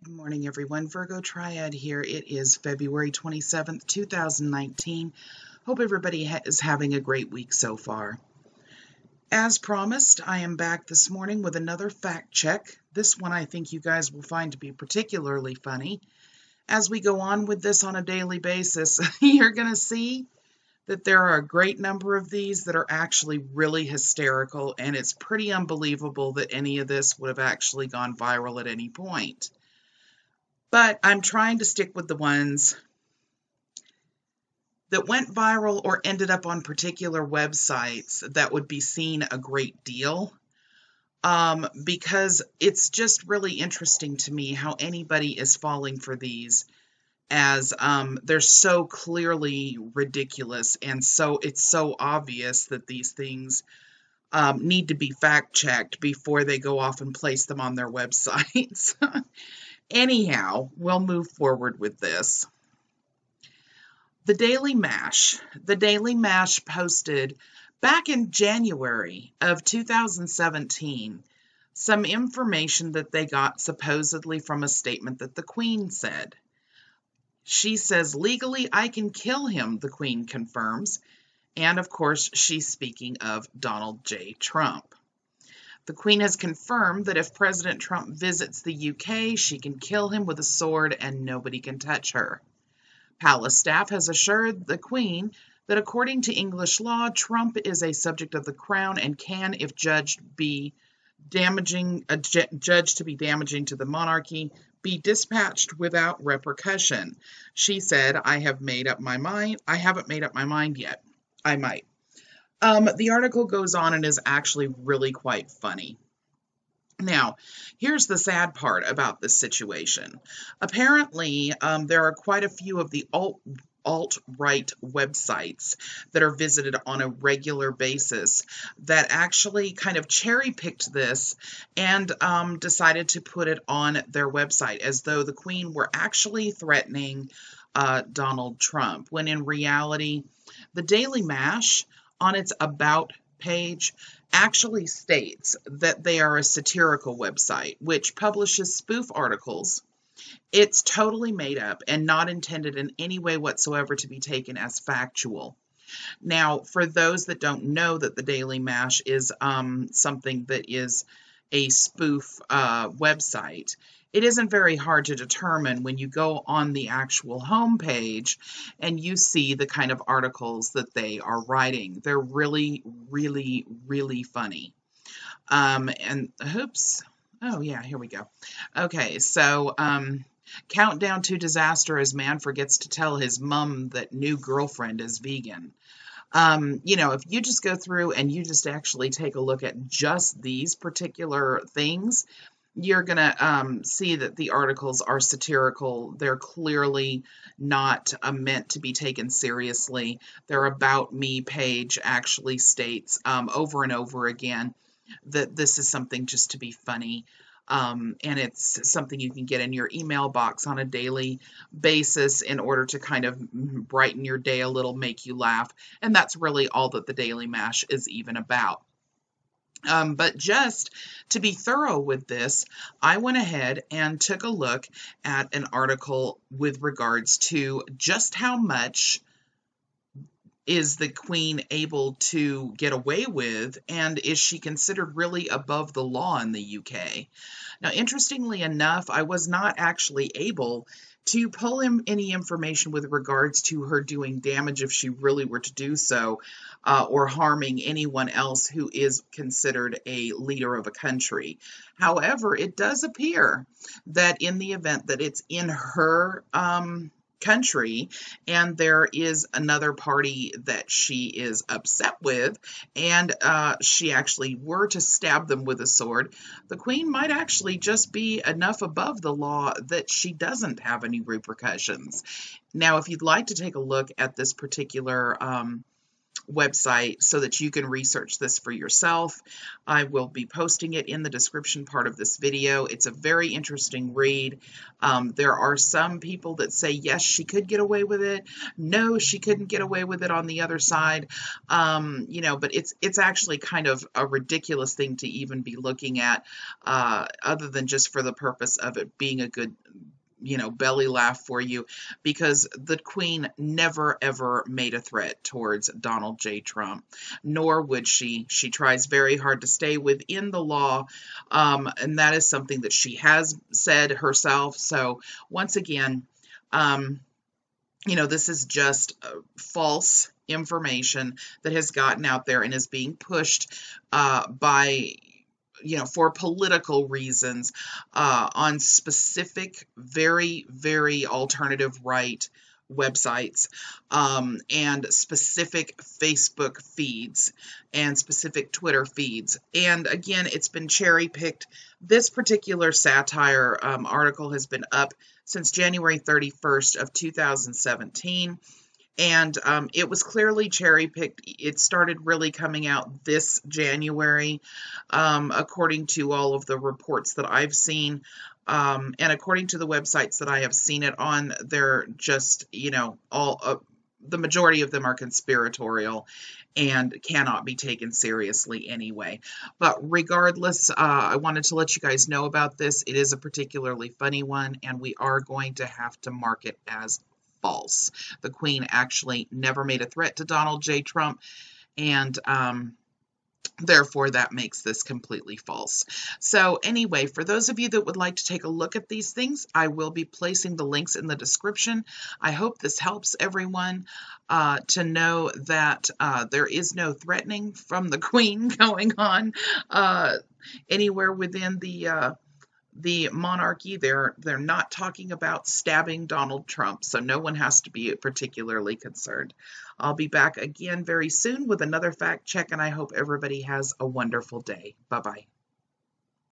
Good morning, everyone. Virgo Triad here. It is February 27th, 2019. Hope everybody is having a great week so far. As promised, I am back this morning with another fact check. This one I think you guys will find to be particularly funny. As we go on with this on a daily basis, you're going to see that there are a great number of these that are actually really hysterical, and it's pretty unbelievable that any of this would have actually gone viral at any point. But I'm trying to stick with the ones that went viral or ended up on particular websites that would be seen a great deal, because it's just really interesting to me how anybody is falling for these, as they're so clearly ridiculous, and so it's so obvious that these things need to be fact-checked before they go off and place them on their websites. Anyhow, we'll move forward with this. The Daily Mash. The Daily Mash posted back in January of 2017 some information that they got supposedly from a statement that the Queen said. She says, "Legally, I can kill him," the Queen confirms. And of course, she's speaking of Donald J. Trump. The Queen has confirmed that if President Trump visits the UK, she can kill him with a sword and nobody can touch her. Palace staff has assured the Queen that according to English law, Trump is a subject of the Crown and can, if judged to be damaging to the monarchy, be dispatched without repercussion. She said, I haven't made up my mind yet. I might. The article goes on and is actually really quite funny. Now, here's the sad part about this situation. Apparently, there are quite a few of the alt-right websites that are visited on a regular basis that actually kind of cherry-picked this and decided to put it on their website as though the Queen were actually threatening Donald Trump, when in reality, the Daily Mash on its About page actually states that they are a satirical website which publishes spoof articles. It's totally made up and not intended in any way whatsoever to be taken as factual. Now, for those that don't know that the Daily Mash is something that is a spoof website, it isn't very hard to determine when you go on the actual homepage and you see the kind of articles that they are writing. They're really, really, really funny. And oops. Oh, yeah, here we go. Okay, so countdown to disaster as man forgets to tell his mom that new girlfriend is vegan. If you just go through and you just actually take a look at just these particular things, you're going to see that the articles are satirical. They're clearly not meant to be taken seriously. Their About Me page actually states over and over again that this is something just to be funny. And it's something you can get in your email box on a daily basis in order to kind of brighten your day a little, make you laugh. And that's really all that the Daily Mash is even about. But just to be thorough with this, I went ahead and took a look at an article with regards to just how much is the Queen able to get away with, and is she considered really above the law in the UK? Now, interestingly enough, I was not actually able to pull in any information with regards to her doing damage if she really were to do so, or harming anyone else who is considered a leader of a country. However, it does appear that in the event that it's in her country and there is another party that she is upset with, and she actually were to stab them with a sword, the Queen might actually just be enough above the law that she doesn't have any repercussions. Now, if you'd like to take a look at this particular website so that you can research this for yourself. I will be posting it in the description part of this video. It's a very interesting read. There are some people that say, yes, she could get away with it. No, she couldn't get away with it on the other side. You know, but it's actually kind of a ridiculous thing to even be looking at, other than just for the purpose of it being a good, you know, belly laugh for you, because the Queen never ever made a threat towards Donald J. Trump, nor would she. She tries very hard to stay within the law, and that is something that she has said herself. So once again, you know, this is just false information that has gotten out there and is being pushed by, you know, for political reasons, on specific, very, very alternative right websites, and specific Facebook feeds and specific Twitter feeds. And again, it's been cherry picked. This particular satire article has been up since January 31st of 2017. And it was clearly cherry-picked. It started really coming out this January, according to all of the reports that I've seen. And according to the websites that I have seen it on, they're just, you know, all the majority of them are conspiratorial and cannot be taken seriously anyway. But regardless, I wanted to let you guys know about this. It is a particularly funny one, and we are going to have to mark it as false. The Queen actually never made a threat to Donald J. Trump, and therefore that makes this completely false. So anyway, for those of you that would like to take a look at these things, I will be placing the links in the description. I hope this helps everyone to know that there is no threatening from the Queen going on anywhere within the monarchy. They're not talking about stabbing Donald Trump, so no one has to be particularly concerned. I'll be back again very soon with another fact check, and I hope everybody has a wonderful day. Bye-bye.